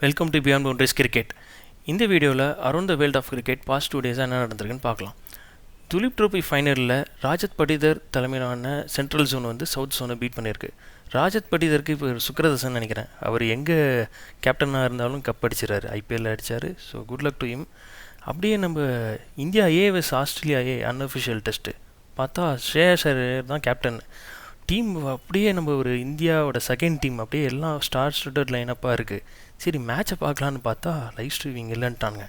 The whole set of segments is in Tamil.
Welcome to beyond boundaries cricket. இந்த வீடியோவில் around the world of cricket past 2 டேஸாக என்ன நடந்திருக்குன்னு பார்க்கலாம். துலீப் ட்ரோஃபி ஃபைனலில் ராஜத் படிதர் தலைமையிலான சென்ட்ரல் ஜோன் வந்து சவுத் ஜோனை பீட் பண்ணியிருக்கு. ராஜத் படிதருக்கு இப்போ சுக்கரதசன் நினைக்கிறேன். அவர் எங்கே கேப்டனாக இருந்தாலும் கப் அடிச்சிடறாரு, ஐபிஎல்ல அடித்தார். So good luck to him. அப்படியே நம்ம India as Australia unofficial test பார்த்தா ஸ்ரேயஸ் ஐயர் தான் கேப்டன். டீம் அப்படியே நம்ம ஒரு இந்தியாவோட செகண்ட் டீம் அப்படியே எல்லாம் ஸ்டார் ஸ்டட்டட் லைனப்பாக இருக்குது. சரி மேட்சை பார்க்கலான்னு பார்த்தா லைவ் ஸ்ட்ரீமிங் இல்லைன்ட்டாங்க.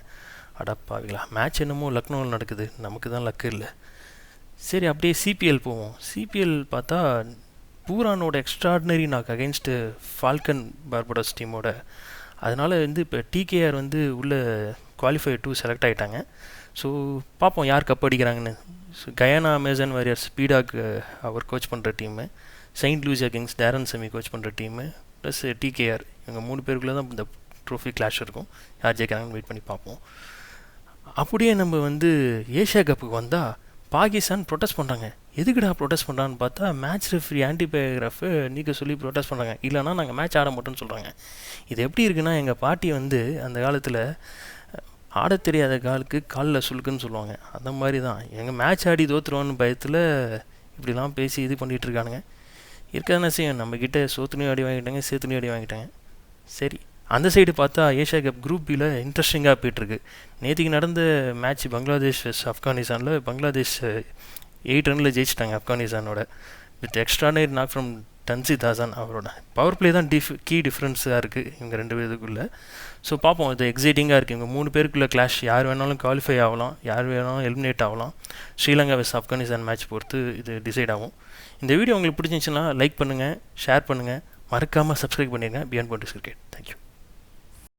அடப்பாவிங்களா, மேட்ச் என்னமோ லக்னோவில் நடக்குது, நமக்கு தான் லக்கு இல்லை. சரி அப்படியே சிபிஎல் போவோம். சிபிஎல் பார்த்தா பூரானோட extraordinary knock against Falcon Barbados டீமோட. அதனால் வந்து இப்போ டிகேஆர் வந்து உள்ள குவாலிஃபை 2 செலக்ட் ஆகிட்டாங்க. ஸோ பார்ப்போம் யார் கப் அடிக்கிறாங்கன்னு. ஸோ கயானா அமேசான் வாரியர்ஸ் ஸ்பீடாக் அவர் கோச் பண்ணுற team, Saint Lucia Kings Darren Sammy coach பண்ணுற டீமு, ப்ளஸ் டிகேஆர், இவங்க 3 பேருக்குள்ளே தான் இந்த ட்ரோஃபி கிளாஷ் இருக்கும். யார் ஜெயிக்கிறாங்கன்னு வெயிட் பண்ணி பார்ப்போம். அப்படியே நம்ம வந்து ஏஷியா கப்புக்கு வந்தால் பாகிஸ்தான் ப்ரொட்டஸ்ட் பண்ணுறாங்க. எதுக்குடா ப்ரொட்டஸ்ட் பண்ணுறான்னு பார்த்தா மேட்ச் ரெஃப்ரி ஆன்டிபயோகிராஃபு நீக்க சொல்லி ப்ரொட்டஸ்ட் பண்ணுறாங்க. இல்லைனா நாங்கள் மேட்ச் ஆட மாட்டோம்னு சொல்கிறாங்க. இது எப்படி இருக்குன்னா, எங்கள் பாட்டி வந்து அந்த காலத்தில் ஆட தெரியாத காலுக்கு காலில் சுழுக்குன்னு சொல்லுவாங்க. அந்த மாதிரி தான் எங்கள் மேட்ச் ஆடி தோற்றுருவான்னு பயத்தில் இப்படிலாம் பேசி இது பண்ணிகிட்ருக்கானுங்க. இருக்காதானே செய்யும். நம்மக்கிட்ட சோத்துனையும் அடி வாங்கிட்டாங்க, சேத்துனையும் அடி வாங்கிட்டாங்க. சரி, அந்த சைடு பார்த்தா ஏஷியா கப் குரூப் பியில் இன்ட்ரெஸ்டிங்காக போய்ட்டுருக்கு. நேற்றுக்கு நடந்த மேட்ச் பங்களாதேஷ் வெஸ் ஆப்கானிஸ்தானில் பங்களாதேஷ் 8 ரனில் ஜெயிச்சிட்டாங்க ஆப்கானிஸ்தானோட, with extraordinary knock from Tanzid Hasan. அவரோட பவர் பிளே தான் கீ டிஃப்ரென்ஸாக இருக்குது இவங்க 2 பேருக்குள்ளே. ஸோ பார்ப்போம், இது எக்ஸைட்டிங்காக இருக்குது. இவங்க 3 பேருக்குள்ளே கிளாஷ். யார் வேணாலும் குவாலிஃபை ஆகலாம், யார் வேணாலும் எலிமினேட் ஆகலாம். ஸ்ரீலங்கா வெஸ் ஆப்கானிஸ்தான் மேட்ச் பொறுத்து இது டிசைட் ஆகும். இந்த வீடியோ உங்களுக்கு பிடிச்சிருந்துச்சுன்னா லைக் பண்ணுங்கள், ஷேர் பண்ணுங்கள், மறக்காமல் சப்ஸ்கிரைப் பண்ணிடுங்க பியாண்ட் பவுண்டரிஸ் கிரிக்கெட். தேங்க்யூ.